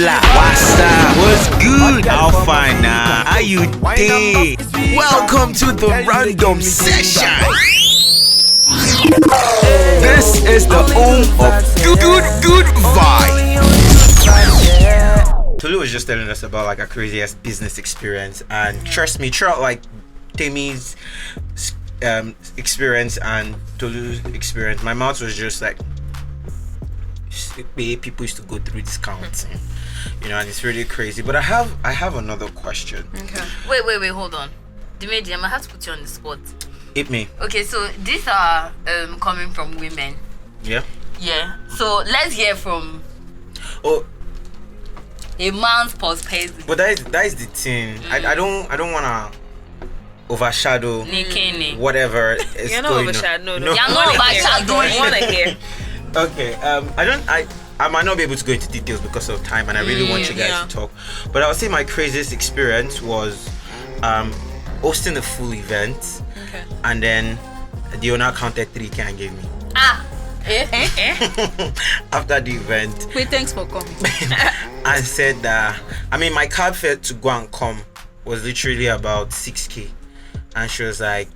Hola, what's up? What's good? How fine now? How you day? Welcome to the random session. This is the home of good vibe. Tolu was just telling us about like a crazy ass business experience, and trust me, throughout like Temi's experience and Tolu's experience, my mouth was just like, people used to go through discounting, you know, and it's really crazy. But I have another question. Okay. Wait, hold on. Dimeji, I have to put you on the spot. Hit me. Okay, so these are coming from women. Yeah. Yeah. So let's hear from a man's perspective. But that is the thing. I don't wanna overshadow whatever is You're not going overshadow. on. No. You're not overshadowing. I want to hear. Okay. I might not be able to go into details because of time, and I really want you guys to talk. But I would say my craziest experience was hosting a full event, and then the owner counted 3K and gave me. After the event. Wait, thanks for coming. And said that my cab fare to go and come was literally about 6K, and she was like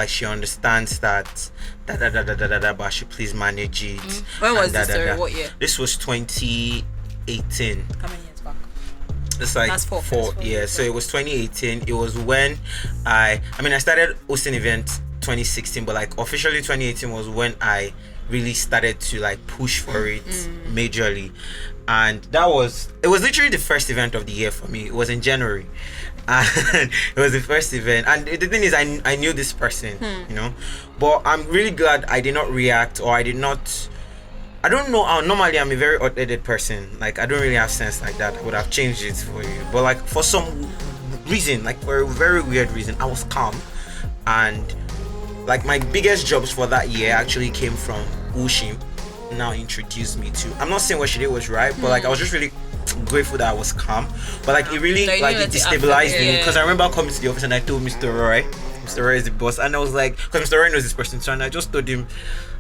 she understands that but I should please manage it. When was this story? What year? This was 2018. How many years back? It's like That's four. years. So it was 2018. It was when I started hosting events 2016, but like officially 2018 was when I really started to like push for it majorly. And it was literally the first event of the year for me. It was in January, and it was the first event. And the thing is, I knew this person, you know, but I'm really glad I did not react, or I don't know how. Normally I'm a very hot-headed person. Like I don't really have sense like that. I would have changed it for you, but like for some reason, like for a very weird reason, I was calm. And like my biggest jobs for that year actually came from Ushim. Now introduced me to. I'm not saying what she did was right, but like I was just really grateful that I was calm. But like it really it destabilized me, because I remember coming to the office and I told Mr. Roy is the boss, and I was like, because Mr. Roy knows this person, so and I just told him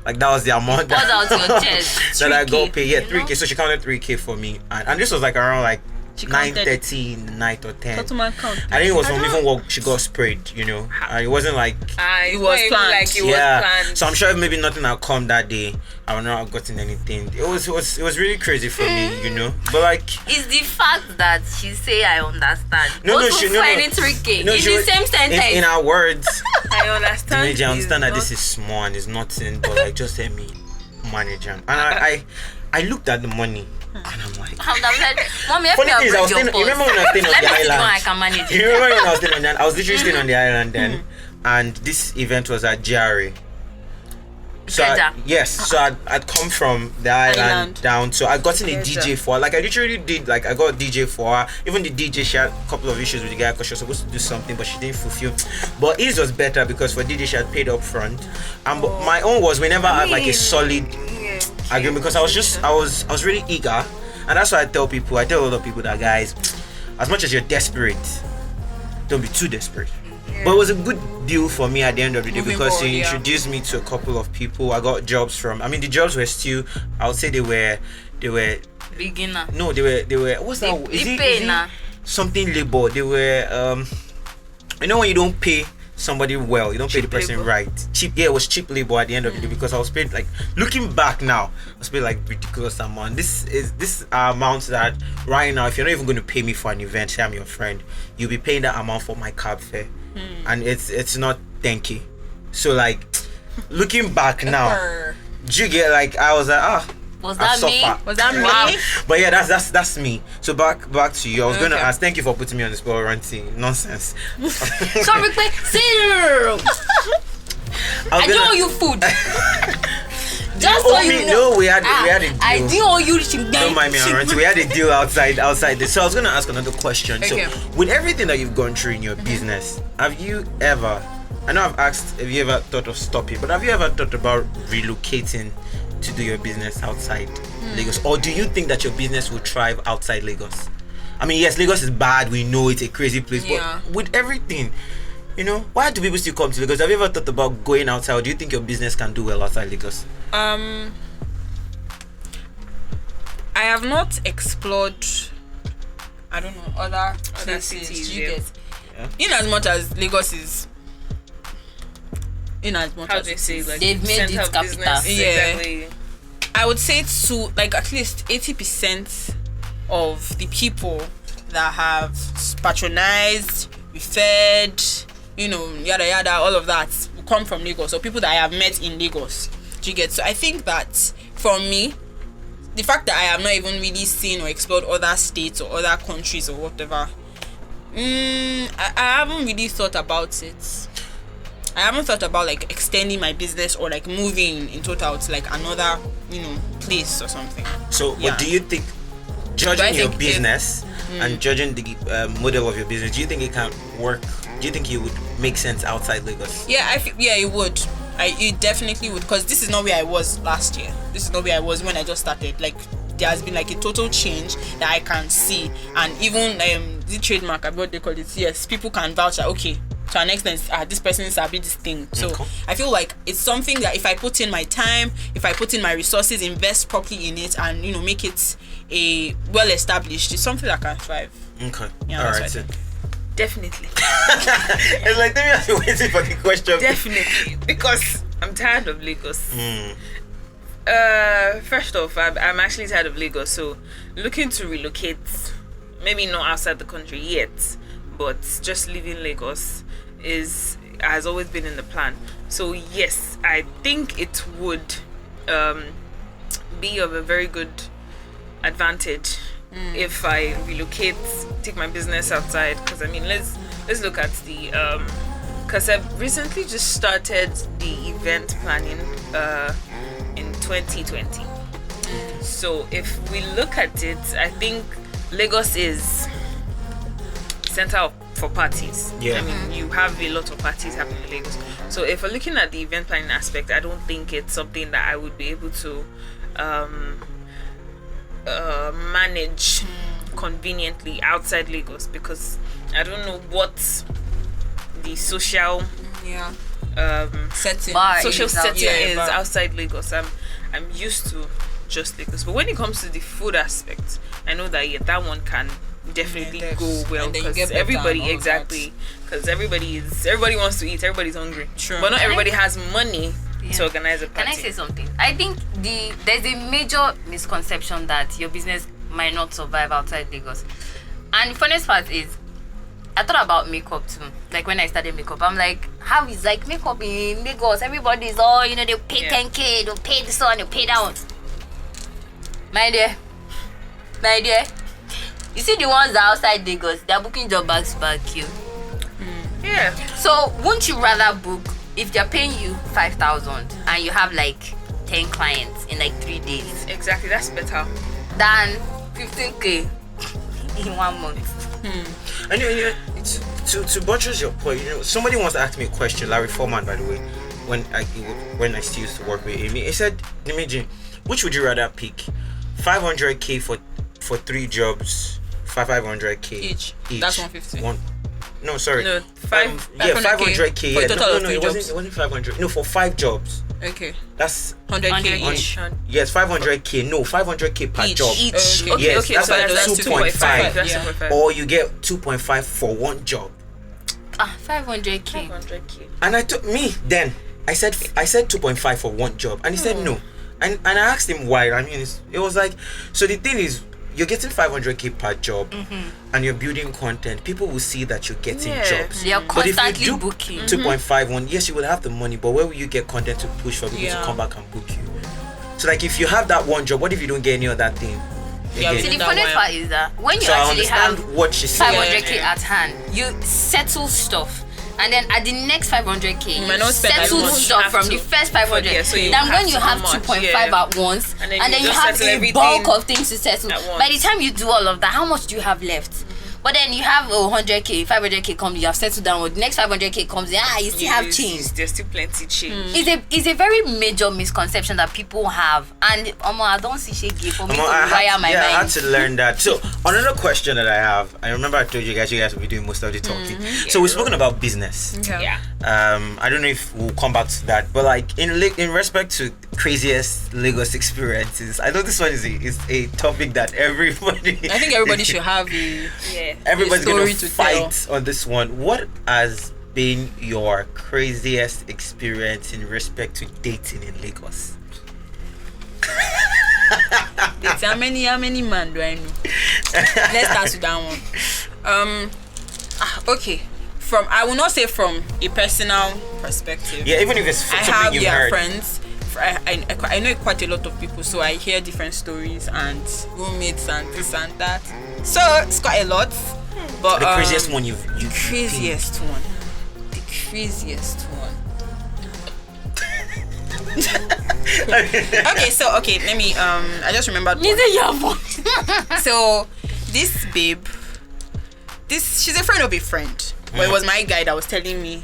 like that was the amount that your chest. that I got paid. Yeah, 3K. So she counted 3K for me, and this was like around like 9:30 night or 10. I think it was from even what she got sprayed, you know. And it wasn't like it was planned. Like it was planned. So I'm sure maybe nothing had come that day, I would not have gotten anything. It was really crazy for me, you know. But like, it's the fact that she say I understand. No, it's the same sentence. In our words, I understand. I understand that this is small and it's nothing, but like just let me manage them. And I looked at the money. And I'm like, Mommy, funny thing is, I was staying. You remember when I was staying on the island? I can manage. You remember when I was staying on the island? I was literally staying on the island then, and this event was at GRA. So I'd come from the island down. So I got in a DJ for her. Like I literally did. Like I got a DJ for her. Even the DJ, she had a couple of issues with the guy because she was supposed to do something, but she didn't fulfill. But his was better because for DJ she had paid up front, and but my own was we never had like a solid agreement, because I was really eager, and that's why I tell a lot of people that, guys, as much as you're desperate, don't be too desperate. But it was a good deal for me at the end of the day, because he introduced me to a couple of people. I got jobs from. The jobs were still. I would say they were beginner. No, they were. What's that? Is it something labor? They were. You know when you don't pay somebody well, you don't pay the person labor. Right. Cheap. Yeah, it was cheap labor at the end of the day, because I was paid, like, looking back now, I was paid like ridiculous amount. This amount that right now, if you're not even going to pay me for an event, say I'm your friend, you'll be paying that amount for my cab fare. And it's not 10K. So like, looking back now, do you get, like, I was like, was that me? Was that me? But yeah, that's me. So back to you. I was going to ask. Thank you for putting me on the spot, ranting nonsense. Sorry, quick. I do owe you food. Just so you know. No, we had a deal. I do owe you. Don't mind me, ranting. We had a deal outside this. So I was going to ask another question. Okay. So with everything that you've gone through in your business, have you ever? I know I've asked. Have you ever thought of stopping? But have you ever thought about relocating to do your business outside Lagos? Or do you think that your business will thrive outside Lagos? Yes, Lagos is bad, we know it's a crazy place, but with everything, you know, why do people still come to Lagos? Have you ever thought about going outside, or do you think your business can do well outside Lagos? I I have not explored, I don't know, other places. cities, Do you yeah. get? Yeah. In as much as Lagos is, in as much How as do you it say, is, like, They've made center it of capital. business? Yeah. Exactly. I would say to like at least 80% of the people that have patronized, referred, yada yada, all of that will come from Lagos, or people that I have met in Lagos. Do you get? So I think that for me, the fact that I have not even really seen or explored other states or other countries or whatever, I haven't really thought about it. I haven't thought about like extending my business or like moving in total to like another, place or something. So, Yeah. what do you think, Do I judging your think business and judging the model of your business, do you think it can work? Do you think it would make sense outside Lagos? Yeah, it would. It definitely would, because this is not where I was last year. This is not where I was when I just started. Like, there has been like a total change that I can see, and even the trademark, what they call it, yes, people can vouch that, okay, to an extent, this person is happy this thing. So Okay. I feel like it's something that if I put in my time, if I put in my resources, invest properly in it, and make it a well established, it's something that can thrive. Okay. Yeah, All that's right. what I So. think. Definitely. It's like maybe I've been waiting for the question. Definitely. Because I'm tired of Lagos. First off, I'm actually tired of Lagos, so looking to relocate, maybe not outside the country yet, but just leaving Lagos has always been in the plan. So yes, I think it would be of a very good advantage if I relocate, take my business outside. Because I mean, let's look at the because I've recently just started the event planning in 2020. So if we look at it, I think Lagos is center for parties. Yeah. I mean, you have a lot of parties happening in Lagos. So if we're looking at the event planning aspect, I don't think it's something that I would be able to manage conveniently outside Lagos, because I don't know what the social Yeah. Setting. social setting Yeah, is but- outside Lagos. I'm used to just Lagos, but when it comes to the food aspect, I know that that one can definitely Yeah, go well, and then you because get better and all everybody of exactly because everybody wants to eat, everybody's hungry. True. But not everybody has money Yeah. to organize a Can party. I say something? I think there's a major misconception that your business might not survive outside Lagos. And the funniest part is, I thought about makeup too. Like when I started makeup, I'm like, how is like makeup in Lagos? Everybody's all, they pay Yeah. 10K, they'll pay this one, they'll pay that one. My dear, you see the ones that are outside Lagos, they're booking job back to back you. Yeah. So wouldn't you rather book, if they're paying you 5,000 and you have like 10 clients in like 3 days, Exactly, that's better. than 15K in 1 month? And to buttress your point, somebody once asked me a question, Larry Foreman, by the way, when I still used to work with him. He said, "Imagine, which would you rather pick? 500K for 3 jobs, 500K Each. That's 150. No, 500K. for Yeah, a total of no, 3 it jobs. wasn't 500. No, for 5 jobs. Okay. That's 100K 100 each. yes, 500K. No, 500K per Each. job. Each. Okay, Yes, okay, that's so like that's 2.5. That's Yeah. 2.5. Or you get 2.5 for 1 job. 500K. 500K. And I took me then. I said 2.5 for 1 job, and he said no. And I asked him why. I mean, it was like, so the thing is, you're getting 500K per job, and you're building content. People will see that you're getting Yeah. jobs. They are But if you constantly do booking. 2.5 yes, you will have the money, but where will you get content to push for people to Yeah. come back and book you? So like, if you have that 1 job, what if you don't get any other thing? Yeah, Again. See, the That funny one. part is that when you So I actually understand have what she said. 500K Yeah. at hand, you settle stuff. And then at the next 500K, You you might not spend as settle much. stuff You from have the to. first 500. Yeah, so you then have when you to have how much? 2.5 Yeah. at once, And and then then you you just have settle a everything bulk of things to settle. at once. By the time you do all of that, how much do you have left? But then you have 100K, 500K comes, you have settled down. The next 500K comes, you still have change. There's still plenty change. It's a very major misconception that people have, and I don't see shege for me to I wire my I mind. had to learn that. So another question that I have, I remember I told you guys will be doing most of the talking. So we've spoken about business. Okay. Yeah. I don't know if we'll come back to that, but like in respect to craziest Lagos experiences. I know this one is a topic that everybody. I think everybody should have everybody's story gonna to fight on this one. What has been your craziest experience in respect to dating in Lagos? How many man do I know? Let's start with that one. Okay. I will not say from a personal perspective. Yeah, even if it's I something have you've heard. friends. I know quite a lot of people, so I hear different stories and roommates and this and that. So it's quite a lot. But The craziest one you've the craziest one. Okay, let me I just remembered one. So this babe, she's a friend of a friend, but it was my guy that was telling me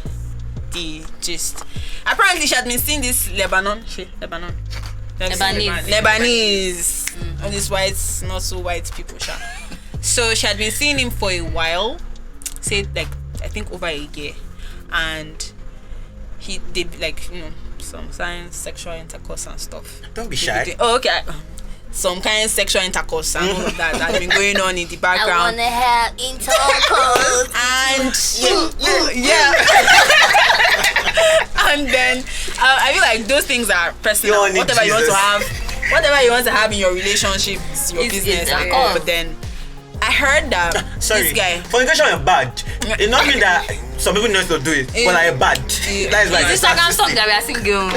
the gist. Apparently she had been seeing this Lebanese all these whites, not so white people, sha. So she had been seeing him for a while, say like I think over a year, and they like, you know, some signs sexual intercourse and stuff. Don't be shy. Oh, okay. Some kind of sexual intercourse and all of that has been going on in the background. I wanna have intercourse. And and then I feel like those things are personal. Whatever you want to have in your relationship is your business. But then I heard that this guy. Fornication is bad. It not mean that some people know to do it, but like bad. That is like Is this Instagram song that we are singing?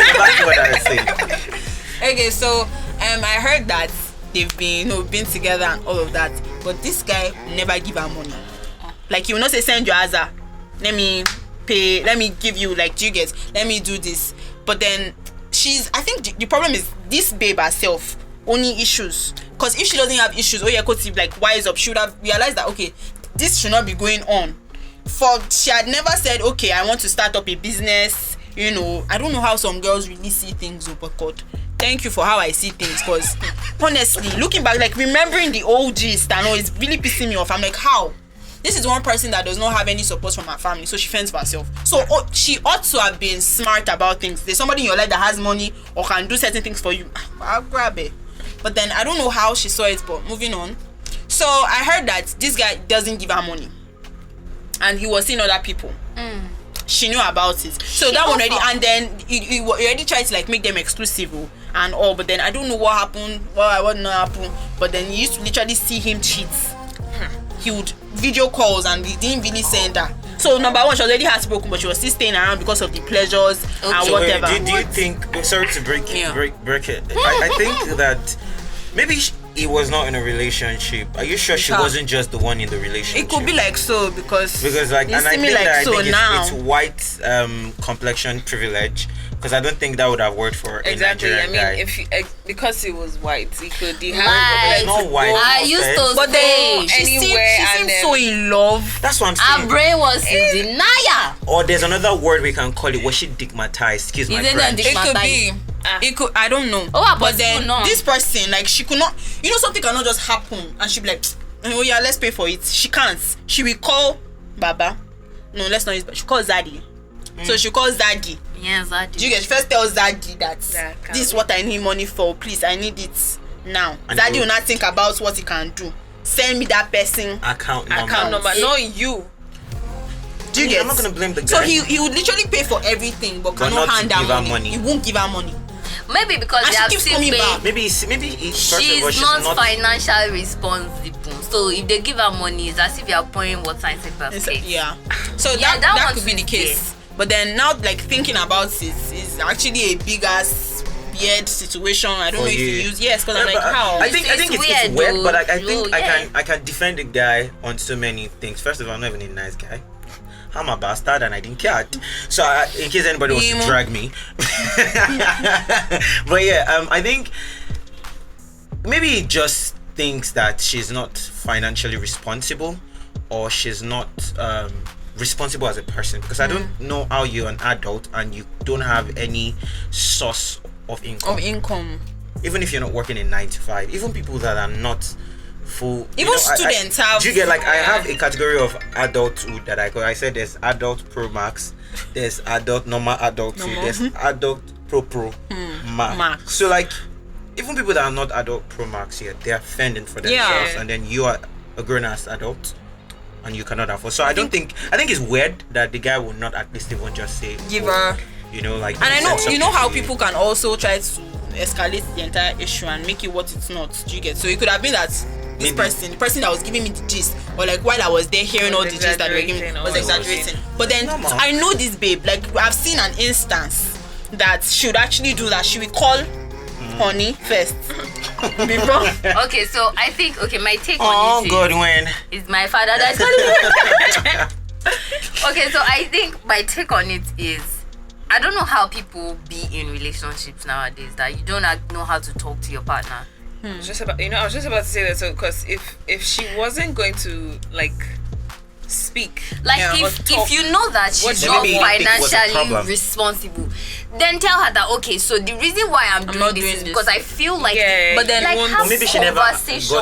That's what I say. Okay, so I heard that they've been been together and all of that, but this guy never give her money. Like he will not say send your Aza, let me pay, let me give you, like, do you get, let me do this. But then I think the problem is this babe herself only issues. Because if she doesn't have issues, like wise up, she would have realized that okay, this should not be going on. She had never said, okay, I want to start up a business. You know, I don't know how some girls really see things, but God, thank you for how I see things. Because honestly, looking back, like remembering the old gist, I know it's really pissing me off. I'm like, how? This is one person that does not have any support from her family, so she fends for herself. So she ought to have been smart about things. There's somebody in your life that has money or can do certain things for you. I'll grab it. But then I don't know how she saw it, but moving on. So I heard that this guy doesn't give her money, and he was seeing other people. She knew about it, so that one already. And then he already tried to like make them exclusive and all. But then I don't know what happened. What not happened. But then you used to literally see him cheat. He would video calls and he didn't really send her. So number one, she was already heartbroken, but she was still staying around because of the pleasures and So whatever. Do you think? Sorry to break it. I think that maybe he was not in a relationship. Are you sure she wasn't just the one in the relationship? It could be like so because like, and I think like that so it's white complexion privilege. Because I don't think that would have worked for a Nigerian guy. If because he was white, he could. He It's had not white. I used to but then say she anywhere seemed so in love. That's what I'm her saying. brain was in denial. Or there's another word we can call it. Was she digmatized? Excuse my Isn't that French. It could be. It could. I don't know. But then this person, like, she could not. You know, something cannot just happen, and she be like, oh yeah, let's pay for it. She can't. She will call Baba. No, let's not use. She calls Zaddy. So she calls Zaddy. Yes, Zaddy. You get first tells Zaddy that this is what I need money for. Please, I need it now. And Zaddy will not think about what he can do. Send me that person account number. Not you. Do you get? I'm not gonna blame the guy. So he would literally pay for everything, but cannot hand her money. He won't give her money. Maybe because and they have keeps coming back. Maybe she's not financially responsible. So if they give her money, it's as if you are pouring water into a basket. Yeah. So that could be the case. But then now, like, thinking about it is actually a big ass weird situation. I don't know if you use because I'm like, how? I think it's weird, but like, I think yeah. I can defend the guy on so many things. First of all, I'm not even a nice guy. I'm a bastard and I didn't care. So in case anybody wants to drag me. But yeah, I think maybe he just thinks that she's not financially responsible, or she's not responsible as a person, because I don't know how you're an adult and you don't have any source of income. Even if you're not working in 9 to 5, even people that are not full, even students have. Do you get, like, I have a category of adulthood that I said there's adult pro max, there's adult normal adulthood, there's adult Pro Max. So like, even people that are not adult Pro Max yet, they are fending for themselves, and then you are a grown ass adult and you cannot afford. So I think it's weird that the guy will not at least even just say give her, you know, like. And I know how people can also try to escalate the entire issue and make it what it's not. Do you get? So it could have been that the person that was giving me the gist, or like while I was there hearing all the gist that they were giving me, was exaggerating. But then I know this babe, like I've seen an instance that she would actually do that. She would call honey first before. Okay, so I think my take on it Godwin is my father that's calling me. Okay, so I think my take on it is, I don't know how people be in relationships nowadays that you don't know how to talk to your partner. I was just about to say that, so because if she wasn't going to like speak, like if you know that she's not financially responsible, then tell her that okay, so the reason why I'm doing this is because I feel like but then like have maybe she never got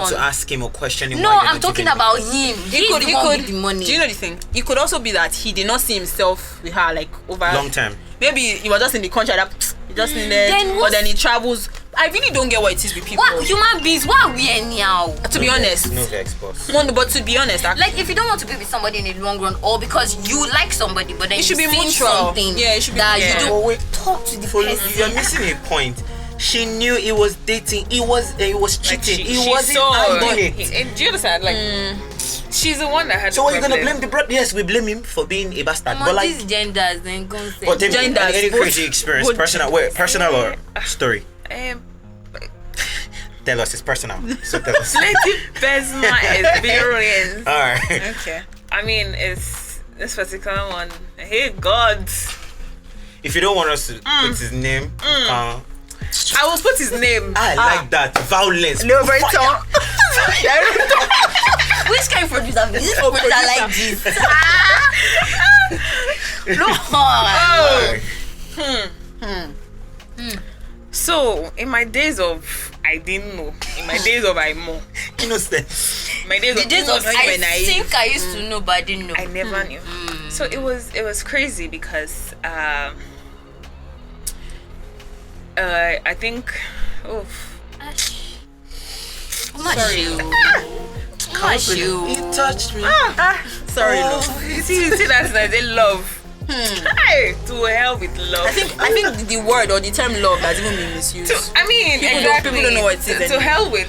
to ask him or question him. No, I'm talking about him. He could with the money. Do you know the thing? It could also be that he did not see himself with her like over long time. Maybe he was just in the country that he just needed, but then he travels. I really don't get what it is with people. What human beings? What are we anyhow? To be honest, no expose. No, but to be honest, actually, like if you don't want to be with somebody in the long run, or because you like somebody, but then it should be mutual. Something it should be that you don't talk to the person. You're missing a point. She knew he was dating. He was cheating. Like he wasn't hiding it. Do you understand? Like she's the one that had. So what are you gonna blame the brother? Yes, we blame him for being a bastard. But like these genders and concept. But any crazy experience, personal or story. Tell us, it's personal. So tell us. Let it best my experience. Alright. Okay. I mean, it's this particular one. Hey God. If you don't want us to put his name, I will put his name. I like that. Violence. No, very fire. Which kind of producer? Is this producer like this? No. So, in my days of I didn't know, in my days of I know, innocent, my days of I think I used to know, but I didn't know. I never knew. So it was crazy because I think You touched me. Sorry, love. See that's nice. They love. Hey, to hell with love. I think the word or the term love has even been misused. I mean, people don't know what it is. To hell with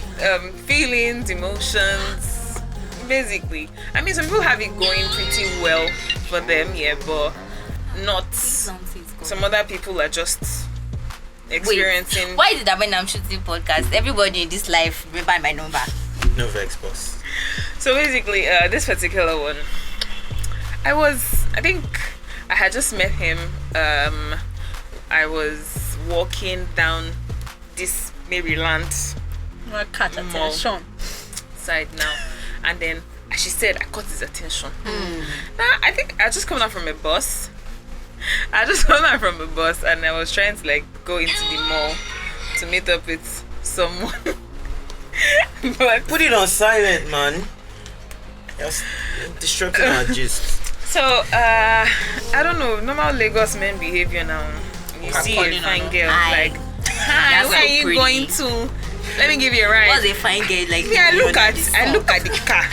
feelings, emotions, basically. I mean, some people have it going pretty well for them, but not. Some other people are just experiencing. Why is it that when I'm shooting podcasts, everybody in this life remember my number? No vex, boss. So basically, this particular one, I think I had just met him. I was walking down this Maryland mall side now, and then she said I caught his attention. Now I think I just come out from a bus. And I was trying to like go into the mall to meet up with someone. But put it on silent, man. Just disrupting our gist. So I don't know, normal Lagos men behavior now. You see a fine girl like, hi, where are you going to? Let me give you a ride. What's a fine girl like? Yeah, I look at the car.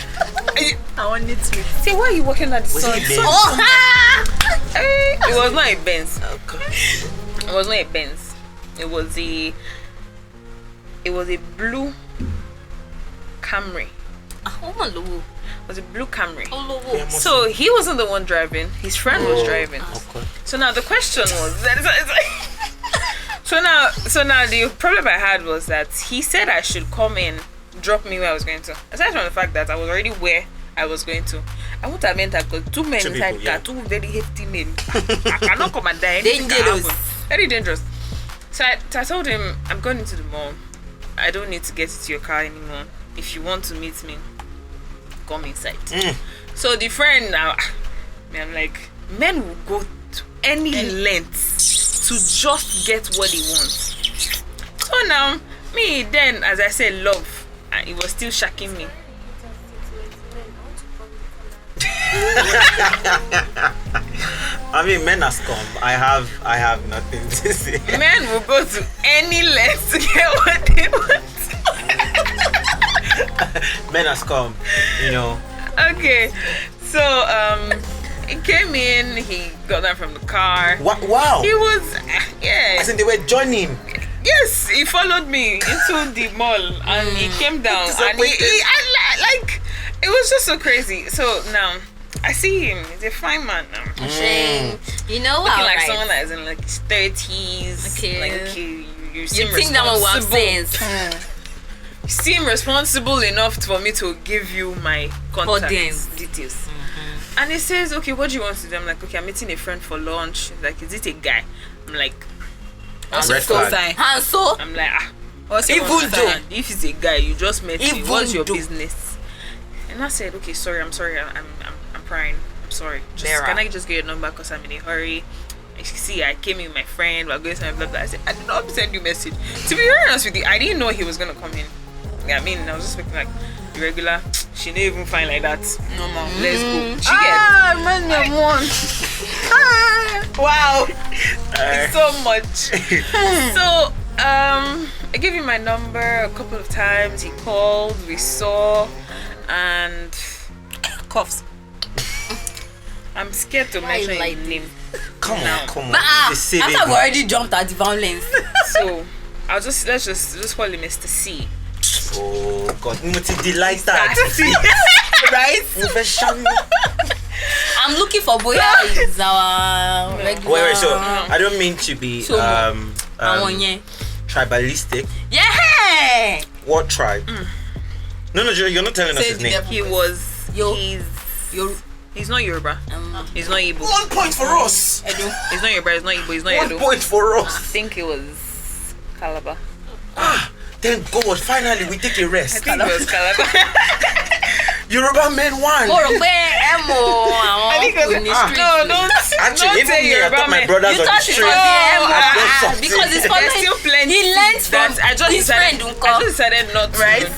I want it to say, why are you walking at the sun? It was not a Benz. It was not a Benz. It was a blue Camry. It was a blue Camry. So he wasn't the one driving. His friend was driving. Okay. So now the question was so now the problem I had was that he said I should come in, drop me where I was going to. Aside from the fact that I was already where I was going to, I would have meant that because two men inside car, two very hefty men. I cannot come and die. Dangerous. Very dangerous. So I told him, I'm going into the mall. I don't need to get into your car anymore. If you want to meet me, come inside. So the friend now, I'm like, men will go to any length to just get what they want. So now, me then, as I said, love, and it was still shocking me. I mean, men are scum. I have nothing to say. Men will go to any length to get what they want. Men are scum, you know. Okay, so he came in. He got down from the car. Wow. He was yeah. As in they were joining. Yes, he followed me into the mall and he came down and like it was just so crazy. So now I see him. He's a fine man now. You know Looking how like someone that is in like his 30s. Okay. Like you seem You think that one will have responsible. sense? You seem responsible enough for me to give you my contact Audience. details. And he says, okay, what do you want to do? I'm like, okay, I'm meeting a friend for lunch. He's like, is it a guy? I'm like, Red flag. And so, I'm like, What's your even concern? though if it's a guy, you just met me. Even What's your though. business? And I said, okay, sorry, I'm crying. I'm sorry. Vera. Can I just get your number because I'm in a hurry? You see, I came in with my friend. We're going somewhere, blah blah. I said, I did not send you a message. To be very honest with you, I didn't know he was gonna come in. Yeah, I mean, I was just expecting like regular. She didn't even find like that. No more. Let's go. She Remind me of one. wow, so much. So I gave him my number a couple of times. He called, we saw, and Coughs. I'm scared to Why you mention like his name. Come on. but It's saving after we me. already jumped at the violence. So let's just call him Mr. C. Oh God, Muti delight that. Right? I'm looking for Boya is our regular. Wait, so I don't mean to be So, yeah. tribalistic. Yeah. What tribe? No, you're not telling us Say his the name. devil. He was. Yo. He's not Yoruba. He's not Igbo. 1 point for us. Edo. He's not Yoruba. He's not Igbo. He's not 1 Edo. point for I us. think it was Calabar. Thank God, finally we take a I rest. think it was Calabar. Yoruba men won. I think it was no, don't Actually, don't say even me, I Yoruba thought my men. brothers You on the thought it street. was I've done the something. because it's There's following. still plenty. He learned that from I just his friend decided. Unko. I just decided not to. Right?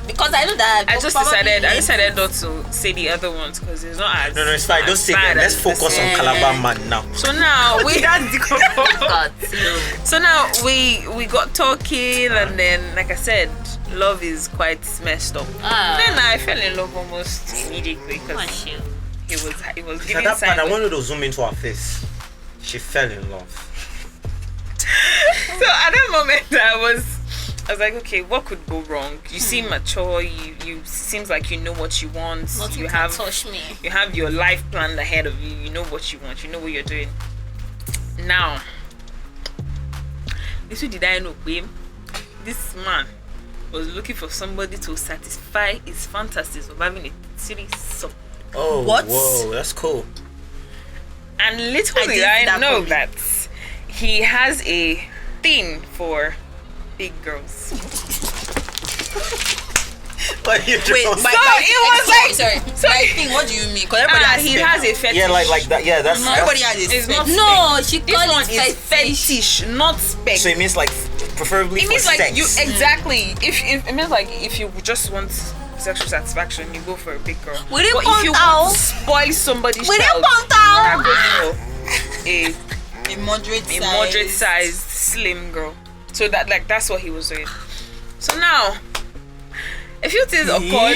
Because I know that. I just probably decided not to say the other ones because it's not as No, it's fine. Don't as say bad them. Let's as focus this on one. Calabar man now. So now we God. So now we got talking and then like I said, love is quite messed up. Then I fell in love almost immediately because he was At giving that point, I signs. wanted to zoom into her face. She fell in love. So at that moment I was like, okay, what could go wrong? You seem mature. You seems like you know what you want. Nothing you can have touch me. You have your life planned ahead of you. You know what you want. You know what you're doing. Now, little did I know, babe, this man was looking for somebody to satisfy his fantasies of having a series of. Oh, What? whoa, that's cool. And little did did I that know for me. that he has a thing for big girls. What are you Wait, doing? by, So by, it was sorry. By thing, what do you mean? Because everybody has He them. has a fetish. Yeah, like that. Yeah, that's. Everybody that's has this. It's not No, she This called one it is fetish. fetish, not spec. so it means like preferably It for means like sex. you exactly. If it means like if you just want sexual satisfaction, you go for a big girl. We didn't But if you count want out. to spoil somebody's We child, didn't count you out. go for a A moderate size. moderate sized slim girl. So that's what he was doing. So now a few things occurred,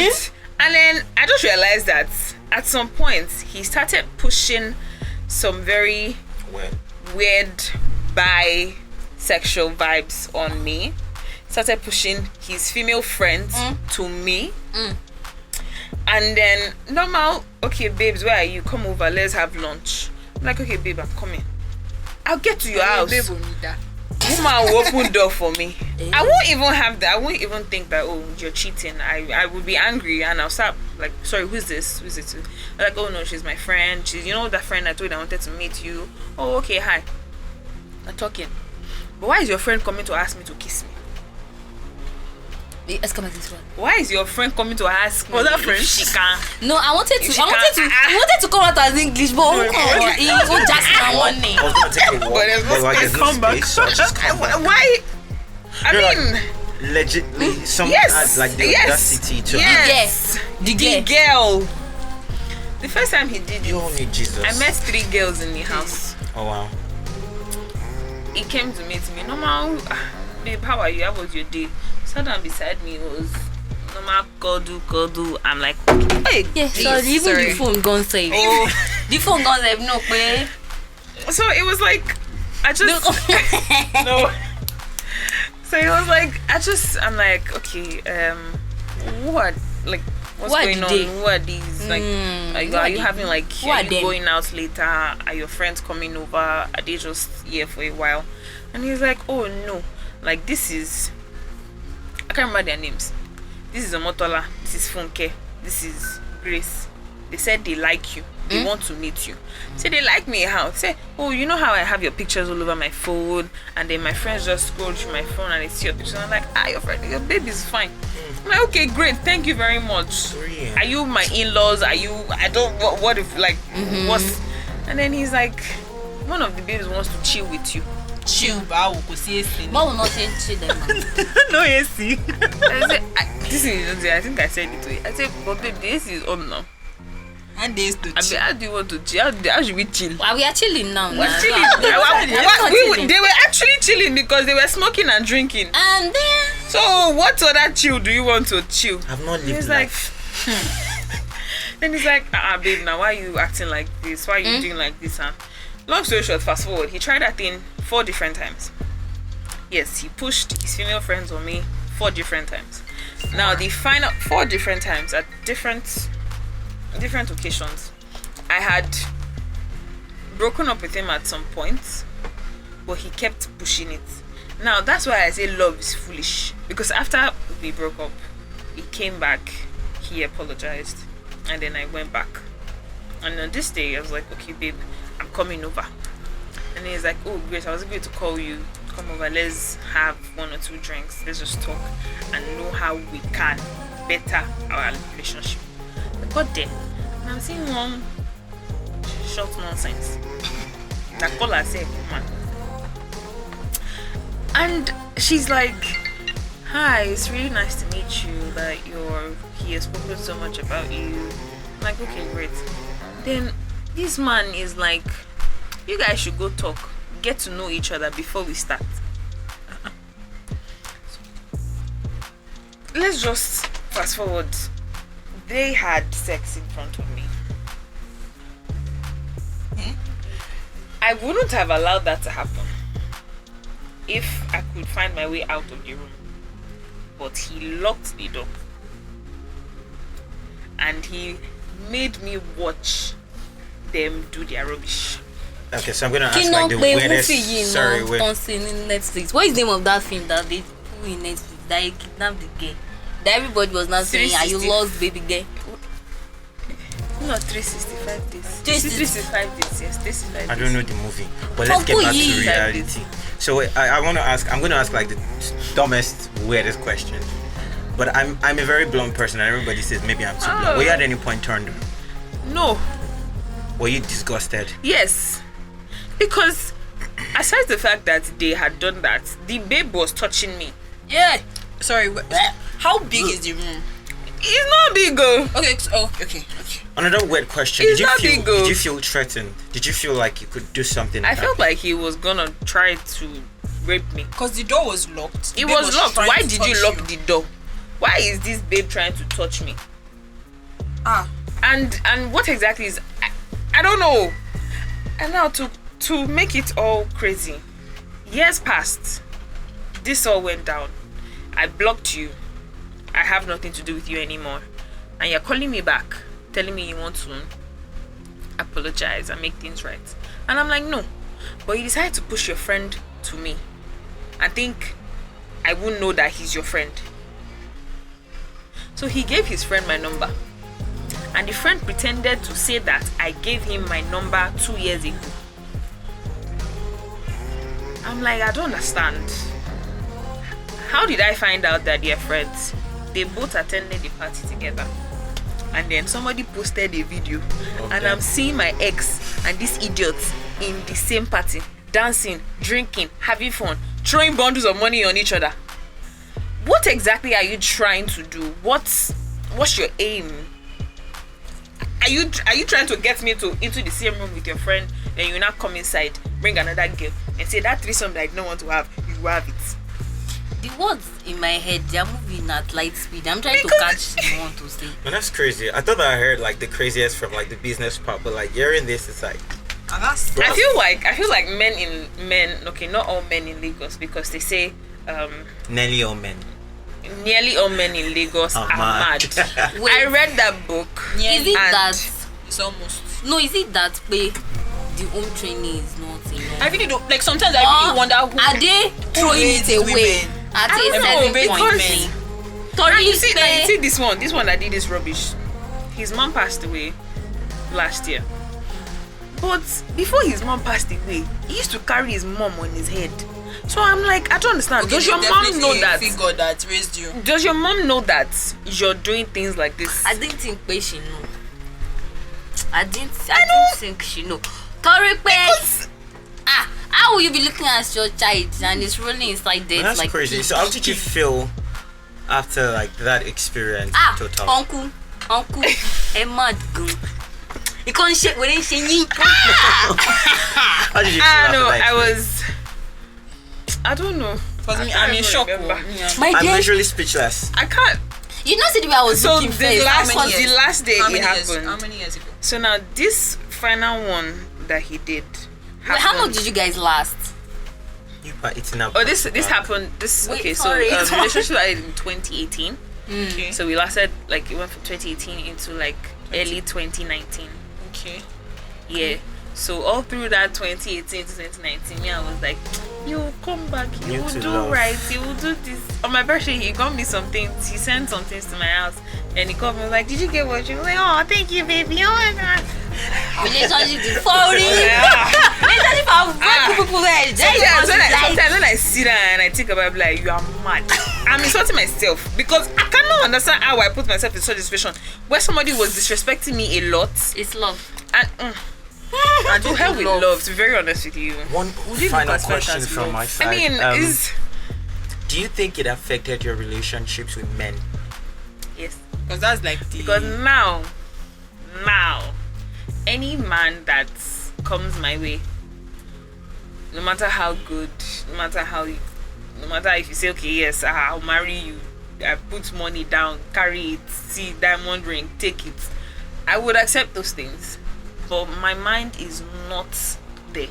and then I just realized that at some point he started pushing some very Well, weird bisexual vibes on me. Started pushing his female friends to me. And then normal, okay babes, where are you? Come over, let's have lunch. I'm like, okay babe, I'm coming. I'll get to your house. Babe, Onida. Woman will open door for me. I won't even have that. I won't even think that, oh, you're cheating. I would be angry and I'll start like, sorry, who's this? Who's it? I'm like, oh no, she's my friend. She's, you know, that friend I told you I wanted to meet you. Oh, okay, hi. I'm talking. But why is your friend coming to ask me to kiss me? Let's come at this one. Why is your friend coming to ask me Was that if French? she can? No, I wanted If to. she I wanted to. can't- I wanted to come out as English, but he just my one name. I was gonna take a walk, But there's no like, space, there's no come back. space, so I'll just come back. Why? I No, mean, Legitly, someone yes, had like the yes, audacity to. yes. The The girl. girl The first time he did You it, all need Jesus. I met 3 girls in the house. Oh wow. He came to meet me. Normal, babe, how are you? How was your day? Sat down beside me. It was normal, cuddle. I'm like, hey, Yeah, sorry, even the phone gone save. Oh. The phone gone save, no way. So it was like, I just no. So it was like, I'm like, okay, what, like, what's What going on? they? Who are these? Like, are you having like, Who are are you them? going out later? Are your friends coming over? Are they just here for a while? And he's like, oh no, like this is, I can't remember their names. This is Omotola. This is Funke. This is Grace. They said they like you. They want to meet you. Say they like me how? Say, oh, you know how I have your pictures all over my phone, and then my friends just scroll through my phone and they see your pictures. I'm like, your baby's fine. I'm like, okay, great, thank you very much. Yeah. Are you my in-laws? Are you? I don't. What if like what's? And then he's like, one of the babies wants to chill with you. Chill, but we see it. Mom will not say chill them. No, yes, see. I said, this is. I think I said it to you. I said, but babe, this is on now. And they used to I mean, chill. how do you want to chill? How should we chill? Well, we are chilling now. We're now. chilling. Chilling. They were actually chilling because they were smoking and drinking. And then So what other chill do you want to chill? I've not lived He's like, life. then he's like, babe, now why are you acting like this? Why are you doing like this? And long story short, fast forward, he tried that thing 4 different times. Yes, he pushed his female friends on me 4 different times. Now the final 4 different times at different occasions, I had broken up with him at some point, but he kept pushing it. Now that's why I say love is foolish, because after we broke up, he came back, he apologized, and then I went back. And on this day I was like, okay babe, I'm coming over. And he's like, oh great, I was going to call you, come over, let's have 1 or 2 drinks, let's just talk and know how we can better our relationship. I got there and I'm seeing one short nonsense that call herself woman. And she's like, hi, it's really nice to meet you, that he has spoken so much about you. I'm like, okay, great. Then this man is like, you guys should go talk, get to know each other before we start. Let's just fast forward. They had sex in front of me. I wouldn't have allowed that to happen if I could find my way out of the room. But he locked the door. And he made me watch them do their rubbish. Okay, so I'm gonna ask like the weirdest. Sorry, wait. in Netflix. What is the name of that film that they put in Netflix that he kidnapped the girl? That everybody was not saying, are you 360. lost, baby girl? No, 365 days. 365 days, yes, 365 days. I don't know the movie, but let's get back to Yes. reality. So I want to ask. I'm going to ask like the dumbest, weirdest question. But I'm a very blunt person, and everybody says maybe I'm too blunt. Were you at any point turned on? No. Were you disgusted? Yes. Because aside the fact that they had done that, the babe was touching me. Yeah. Sorry. How big is the room? It's not big, oh. Okay. Oh, okay. Another weird question. It's Did not you big, oh. did you feel threatened? Did you feel like you could do something? I felt like he was gonna try to rape me. Because the door was locked. It was locked. trying Why to did touch you lock the door? Why is this babe trying to touch me? And what exactly is I don't know. And now to make it all crazy, years passed. This all went down. I blocked you. I have nothing to do with you anymore. And you're calling me back, telling me you want to apologize and make things right. And I'm like, no. But you decided to push your friend to me. I think I wouldn't know that he's your friend. So he gave his friend my number. And the friend pretended to say that I gave him my number 2 years ago. I'm like, I don't understand. How did I find out that they're friends? They both attended the party together. And then somebody posted a video. Okay. And I'm seeing my ex and this idiot in the same party, dancing, drinking, having fun, throwing bundles of money on each other. What exactly are you trying to do? What's your aim? Are you trying to get me into the same room with your friend, and you not come inside, bring another girl, and say that threesome that I don't want to have, you have it? The words in my head, they're moving at light speed. I'm trying to catch the one to say. Man, that's crazy. I thought that I heard like the craziest from like the business part, but like hearing this, it's like. And that's I feel like okay, not all men in Lagos, because they say Nearly all men. nearly all men in Lagos are mad. Wait. I read that book. Is it and that? it's almost. No, is it that way? The home training is not enough. I really don't like. Sometimes I really wonder who are they throwing it hates away women? at I a don't know, certain because- point? Now, you see this one that did this rubbish. His mom passed away last year. But before his mom passed away, he used to carry his mom on his head. So I'm like, I don't understand. Okay, Does your mom know that? figure that raised you? Does your mom know that you're doing things like this? I didn't think she know. I didn't think she know. Tori how will you be looking at your child and it's rolling inside there? Man, that's like crazy. So how did you feel after like that experience? Total. uncle, a mad gun. You can't shake when it's saying How did you feel I after know. that I don't know. Because I I'm can't in even shock. remember. Yeah. my I'm dear. literally speechless. I can't. You know, see the way I was So looking the first. last day How it many years? happened. How many years ago? So now this final one that he did. Wait, how long happened- did you guys last? You are eating up. Oh, this happened. This Wait, okay. sorry. So relationship started in 2018. Okay. So we lasted like it went from 2018 into like early 2019. Okay. Yeah. So all through that 2018 to 2019, me, I was like, you will come back, you You will too, do love. right, you will do this. On my birthday, he got me some things. He sent some things to my house, and he called me, was like, did you get what you? I was like, oh, thank you, baby. Oh my god. Relationship is falling. Yeah. Relationship are very people there. Sometimes when I sit down and I think about it, I'm like, you are mad. I'm insulting myself because I cannot understand how I put myself in such a situation where somebody was disrespecting me a lot. It's love. And to hell with love, to be very honest with you. One you final classify question as from love? my side. I mean, do you think it affected your relationships with men? yes. Because that's like the. Because now, any man that comes my way, no matter how good, no matter if you say, okay, yes, I'll marry you, I put money down, carry it, see diamond ring, take it, I would accept those things. But my mind is not there.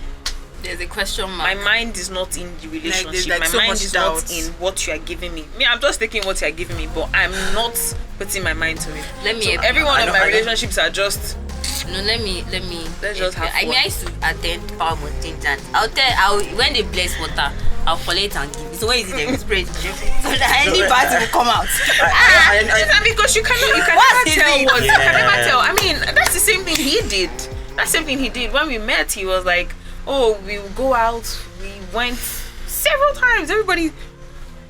There's a question My mark. mind is not in the relationship. like my so mind much is doubt. not in what you are giving me. I'm just taking what you are giving me, but I'm not putting my mind to it. Let me So help every you. one I of know- my I know. relationships are just No, let me. Let's just have I mean, fun. I used to attend power mountain chant. When they bless water, I'll collect and give. So when is it they spray it? So that any party will come out. because you can What's never his tell name? what you can Yeah. never tell. I mean, that's the same thing he did. That's the same thing he did when we met. He was like, "Oh, we'll go out." We went several times. Everybody.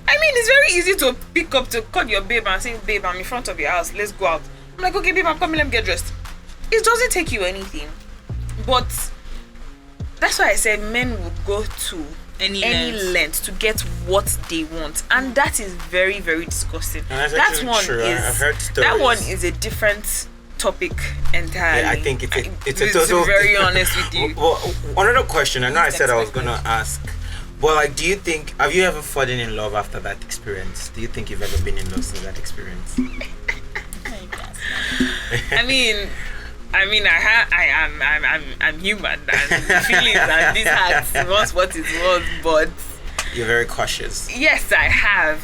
I mean, it's very easy to pick up to call your babe and say, "Babe, I'm in front of your house. Let's go out." I'm like, "Okay, babe, I'm coming. Let me get dressed." It doesn't take you anything, but that's why I said men would go to Any length to get what they want, and that is very, very disgusting. And that's That actually one true. is I've heard that one stories. is a different topic entirely. Yeah, I think it's a to total. be very honest with you. Well, another question. I know I said I was gonna ask, but like, do you think have you ever fallen in love after that experience? Do you think you've ever been in love since that experience? I'm human, and feelings and this heart was what it was, but You're very cautious. yes, I have.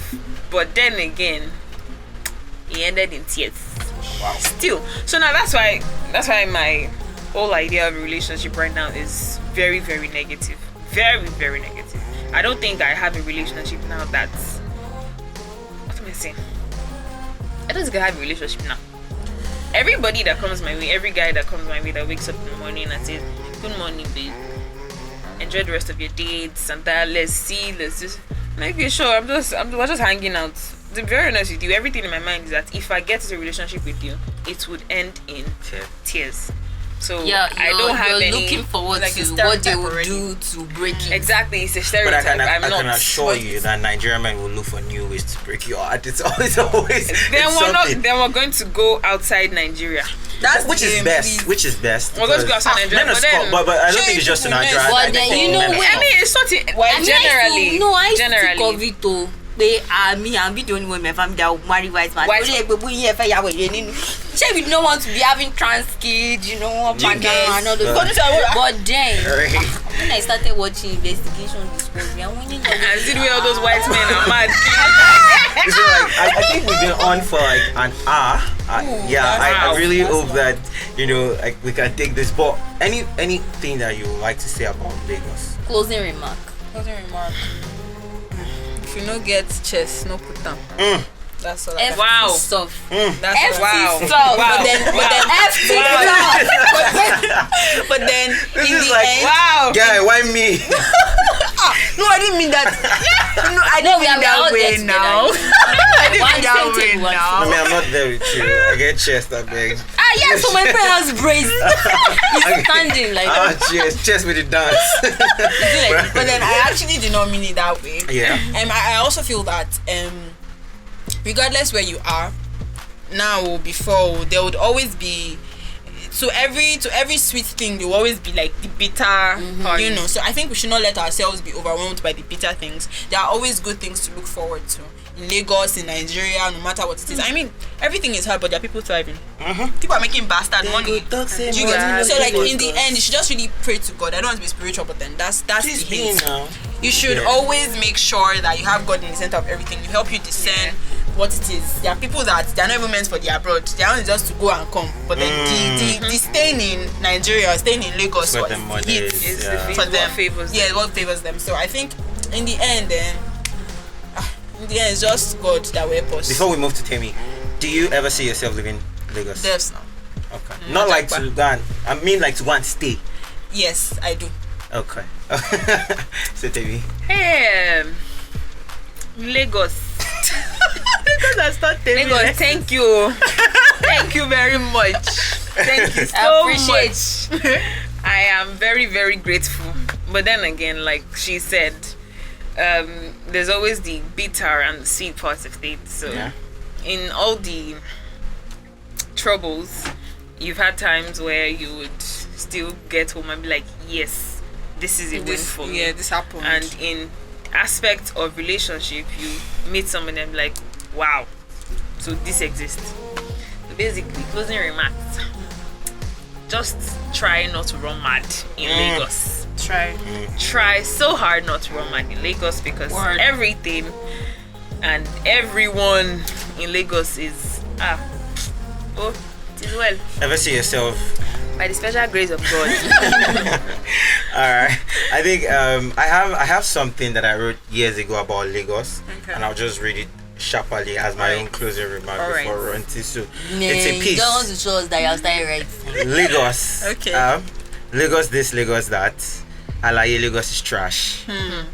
But then again, it ended in tears. Wow. Still, so now that's why my whole idea of a relationship right now is very, very negative. Very, very negative. I don't think I have a relationship now that's, what am I saying? I don't think I have a relationship now. Everybody that comes my way, every guy that comes my way that wakes up in the morning and says, "Good morning, babe. Enjoy the rest of your dates and that. Let's just make it sure. We're just hanging out." To be very honest with you, everything in my mind is that if I get into a relationship with you, it would end in tears. So Yeah, I don't have you're any. looking forward like a to what they stereotype will already. do to break it. Exactly, it's a But stereotype. I I'm not. can assure you that Nigerian men will look for new ways to break your heart. It's always Then it's we're not. something. Then we're going to go outside Nigeria. That's Which the is game, best? please. Which is best? We're going to go Because- outside Nigeria, Men are but then. but I don't think it's just in Sure, Nigeria. people But I then, think you know, men are when- I mean, it's not. I Generally, used to generally. think of it too. I'm the only one in my family that will marry white man. White- Say we don't want to be having trans kids, you know, up and down and all those. But then, Right. when I started watching Investigation Discovery, I went into And see the way all those white men are mad. So like, I think we've been on for like an hour. Yeah, I really hope that like we can take this. But anything that you would like to say about Lagos? closing remark. Closing remark. If you no get chest, no put them. That's all. I got. Wow. Stuff. That's all. Wow. Stuff. Wow. But then, but then, This in is the like, end, Wow. guy, why me? no, I didn't mean that. No, I didn't mean that way now. I didn't mean that way I now. mean, I'm not there with you. I get chest, I beg. Yeah, so my friend has braids. He's standing like Ah, chest with the dance. But then I actually did not mean it that way. Yeah. I also feel that regardless where you are now or before, there would always be to every sweet thing there will always be like the bitter, so I think we should not let ourselves be overwhelmed by the bitter things. There are always good things to look forward to in Lagos, in Nigeria, no matter what it is. I mean, everything is hard, but there are people thriving. People are making bastard money. Do you get it? So like in the end, you should just really pray to God. I don't want to be spiritual, but then that's the hint. You should always make sure that you have God in the center of everything. You help you discern what it is. There are people that they are not even meant for the abroad. They are only just to go and come. But then the staying in Nigeria or staying in Lagos Where was the money hit is, It's for what them. favors Yeah, them. what favors them. So I think in the end, it's just God that will help us. Before we move to Temi, do you ever see yourself living in Lagos? Devs now. Okay. Not like to go and, I mean like to go and stay. Yes, I do. Okay. So Temi. Hey, Lagos. Lagos, thank you. Thank you very much. Thank you so much. I am very, very grateful. But then again, like she said, there's always the bitter and the sweet part of it. So in all the troubles, you've had times where you would still get home and be like, yes, this is a win for me. Yeah, this happened. And in aspect of relationship, you meet someone and be like, wow, so this exists. So basically, closing remarks, just try not to run mad in Lagos. Try so hard not to run mad in Lagos, because everything and everyone in Lagos is it is well. Ever see yourself? By the special grace of God. Alright. I think I have something that I wrote years ago about Lagos, and I'll just read it sharply as my own closing remark before Ronti. So it's a piece. You don't want to show us that you're starting right. Lagos. Okay. Lagos this, Lagos that. Alaye, Lagos is trash.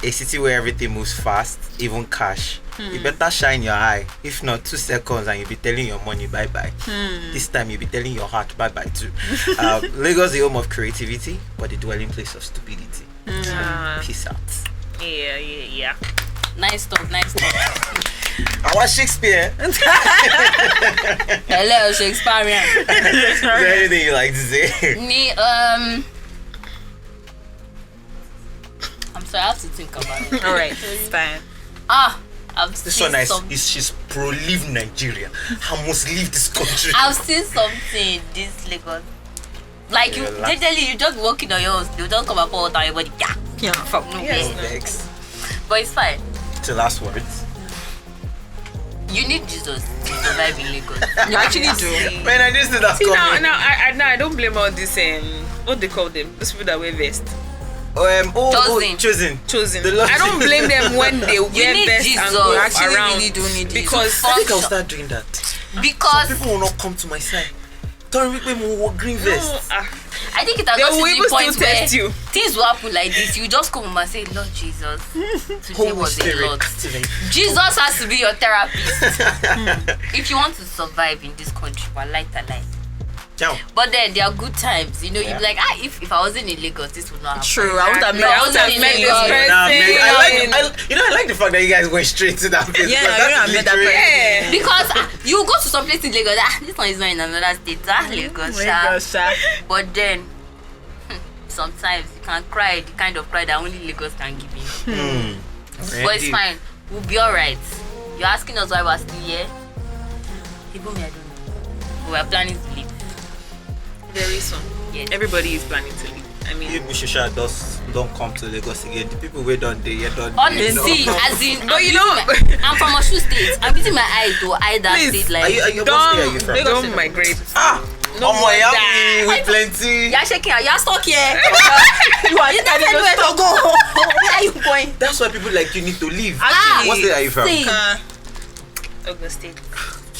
A city where everything moves fast, even cash. You better shine your eye. If not, 2 seconds and you'll be telling your money bye-bye. This time you'll be telling your heart bye-bye too. Lagos, the home of creativity, but the dwelling place of stupidity. Peace out. Yeah. Nice stuff. I want Shakespeare. Hello, Shakespearean. Is there anything you like to say? Me, I'm sorry, I have to think about it. All right, it's fine. I've This seen one nice. some- She's pro-leave Nigeria. I must leave this country. I've seen something in this Lagos. Like you, Relax. literally, you just walking on yours. You don't come up all the time. Everybody, fuck no. Yes. No vex. But it's fine. The last words. You need Jesus to survive in Lagos. You actually do. Man, I just did that See, coming. now I don't blame all this what they call them, those people that wear vest. Chosen. The Lord- I don't blame them when they wear need vest Jesus. and go You actually around, really do need Jesus. because I think I'll start doing that. Because People will not come to my side. Don't make me more green vest. I think it has they got will to even the still point where test you. things will happen like this. You just come and say, Lord Jesus, today was a lot. activate. Jesus has to be your therapist. If you want to survive in this country, but light a life. Ciao. But then there are good times, you know. You'd be like, if I wasn't in Lagos, this would not happen. True. I would have No, I wouldn't have met this person. I like the fact that you guys went straight to that place. Yeah, because I that's met that person. Yeah. Because you go to some place in Lagos, this one is not in another state, Lagos, sha. But then sometimes you can cry the kind of cry that only Lagos can give you. But it's fine. We'll be alright. You're asking us why we're still here. Even me, I don't know. We are planning to leave. Very soon. Yes. Everybody is planning to leave. I mean, You Mishusha don't come to Lagos again. The people we don't they don't. Honestly, as in, But I'm from Oshu State. I'm using my eye to either Please, state. Like, Are you what state are you from? don't migrate. No Miami with plenty. you're shaking. You're stuck here. You are Where to go? Where are you going? That's why people like you need to leave. Actually, What state are you from? See. Ogun State.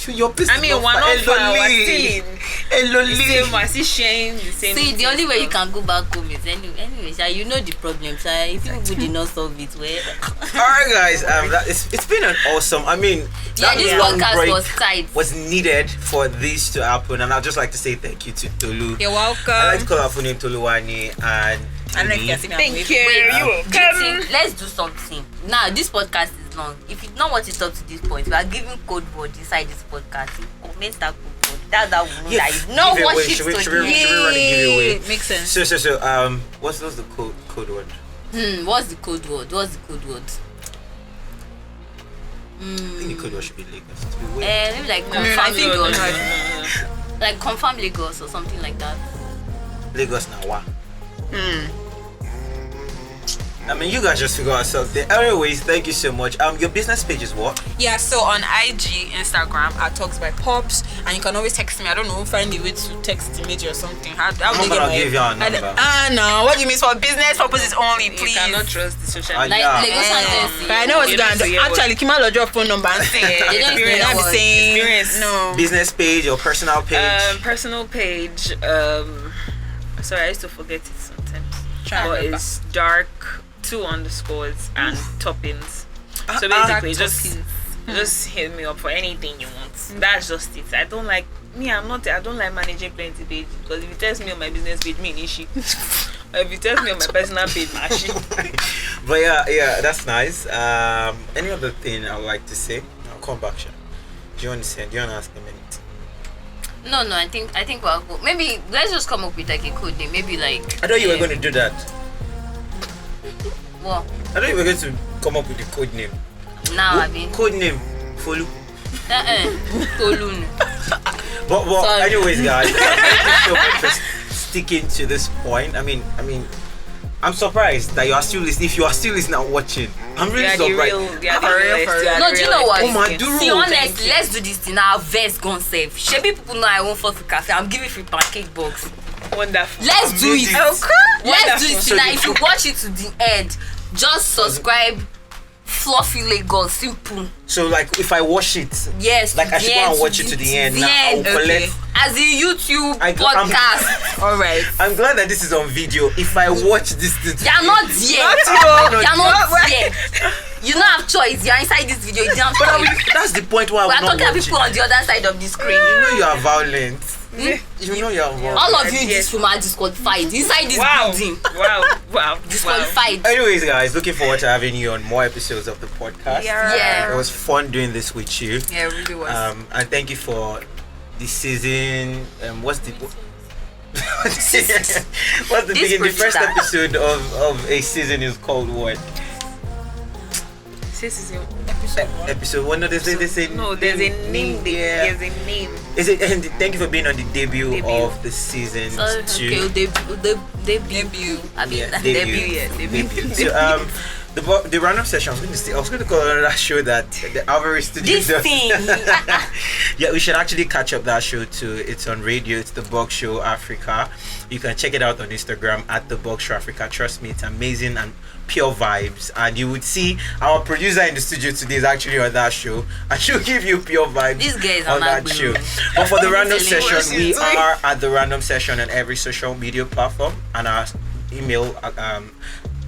Your business. I mean, we're not far. We're still in the same. We're still sharing the same. See, the only way you can go back home is anyway. Sha, you know the problem. Sha. If people did not solve it, well. Alright guys, it's been an awesome. I mean, Yeah, that this long podcast break was tight. was needed for this to happen, and I'd just like to say thank you to Tolu. You're welcome. I like to call her full name Toluwani and I like Timi. getting Thank you. Wait, You welcome. see, let's do something. Now, this podcast is long. If you don't want it up to this point, we are giving code word inside this podcast. You comment that code word. That's how we know that you know Give what away. shit Should we to run a giveaway? Makes sense. So what's the code word? What's the code word? I think the code word should be Lagos. It should be weird. Maybe like I confirm think Lagos. Like confirm Lagos or something like that. Lagos Nawa. I mean, you guys just figure out something. Anyways, thank you so much. Your business page is what? Yeah, so on IG, Instagram, at Talks by Pops, and you can always text me. I don't know, find a way to text me or something. How do I'm they gonna get give you a number. No. What do you mean? It's for business purposes only, You please. cannot trust the social Ah, media. Like yeah. Lagos agency. But I know what's You going don't on. say what- Actually, Kimalo drop phone number and say They don't say I'll be what. saying Experience. no. Business page or personal page? Personal page. Sorry, I used to forget it sometimes. Try and But remember. it's dark 2 underscores and toppings. So dark basically, toppings. just hit me up for anything you want. That's just it. I don't like I don't like managing plenty pages, because if you text me on my business page, me an issue. Or if you text me on my personal page, my issue. But yeah, that's nice. Any other thing I would like to say? I'll come back, Sha. Do you want to ask him anything? No, I think we'll go. Maybe let's just come up with like a code name. Maybe like I thought you were going to do that. what? I thought you were going to come up with a code name. Now I mean Code name, Folu. Tolun. But Sorry. anyways, guys, thank you so much for sticking to this point. I mean, I'm surprised that you are still listening. If you are still listening and watching, I'm really surprised. No, do you know what? Oh my, do See, roll. honestly, let's do this thing. Our verse gone safe. Shebi people know I won't fall for cafe. I'm giving free pancake box. Wonderful. Let's do it. Amazing. Let's do it. So Now, the if you watch it to the end, just subscribe. Fluffy Lagos, simple. So like, if I watch it, Yes. like I should go and watch it to the end. Now I will collect. As a YouTube I'm- podcast. All right. I'm glad that this is on video. If I watch this thing, You're not there. You're not there. You don't have choice. You're inside this video. You don't have but I choice. mean, that's the point why We're I'm not talking about watching. people on the other side of the screen. You know you are violent. You know you are violent. All of you in this room are disqualified. Inside this building. Wow. Disqualified. Anyways, guys, looking forward to having you on more episodes of the podcast. Yeah. It was fun doing this with you. Yeah, it really was. And thank you for the season. What's the beginning? The first producer. episode of a season is called what? Episode one. No, they say No, there's a name. Yeah. There's a name. Is it? And thank you for being on the debut. Of the season So, two. okay, Debut. I mean, Yeah, debut. debut. So the random session. I was going to call another show that the Alvarez Studio This does. thing. Yeah, we should actually catch up that show too. It's on radio. It's the Box Show Africa. You can check it out on Instagram at the Box Show Africa. Trust me, it's amazing and pure vibes. And you would see our producer in the studio today is actually on that show, and she'll give you pure vibes These guys on are that not show. good. But for the random Telling you session, what we she's doing. are at the random session on every social media platform, and our email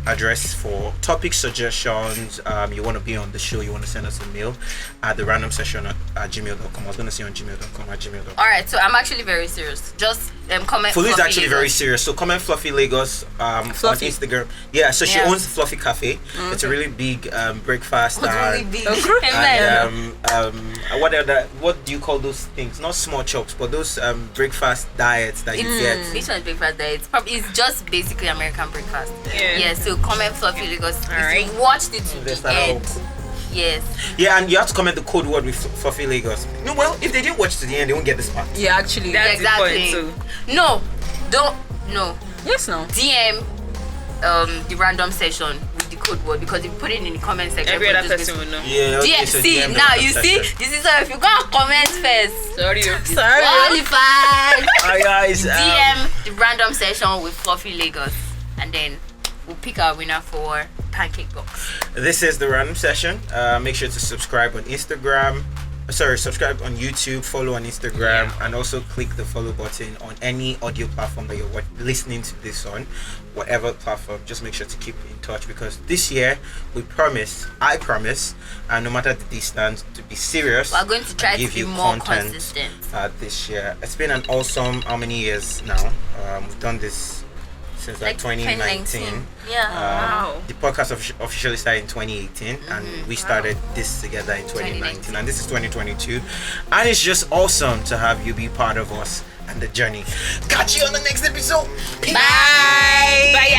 address for topic suggestions. You want to be on the show, you want to send us a mail at the random session at gmail.com. I was going to say on gmail.com at gmail.com. All right, so I'm actually very serious. Just comment. Fulu is Fluffy actually Lagos. very serious. So comment Fluffy Lagos on Fluffy. Instagram. Yeah, so she Yeah. owns Fluffy Cafe. It's a really big breakfast. What's really big? And, what do you call those things? Not small chops, but those breakfast diets that you get. Which one's breakfast diet? It's just basically American breakfast. Yeah. So comment Fluffy Lagos. If Alright. you watched it to There's the that end. Yes. Yeah, and you have to comment the code word with Fluffy Lagos. No, well, if they didn't watch to the end, they won't get this part. Yeah, actually. That's Exactly. the point too. No. No. Yes, no. DM the random session with the code word, because if you put it in the comment section, Every other everyone just person will know. Yeah, okay, DM, so see DM the now random you see session. this is how, if you go and comment first, Sorry. Sorry. qualified. Hi guys. DM the random session with Fluffy Lagos, and then we'll pick our winner for Pancake Box. This is the random session. Make sure to subscribe on Instagram. Subscribe on YouTube, follow on Instagram, and also click the follow button on any audio platform that you're listening to this on, whatever platform. Just make sure to keep in touch, because this year I promise, no matter the distance, to be serious. We're going to try and to give be you more content, consistent. this year. It's been an awesome how many years now? We've done this since like 2019. Yeah. Wow. The podcast officially started in 2018, and we started this together in 2019, and this is 2022, and it's just awesome to have you be part of us and the journey. Catch you on the next episode. Bye. Bye.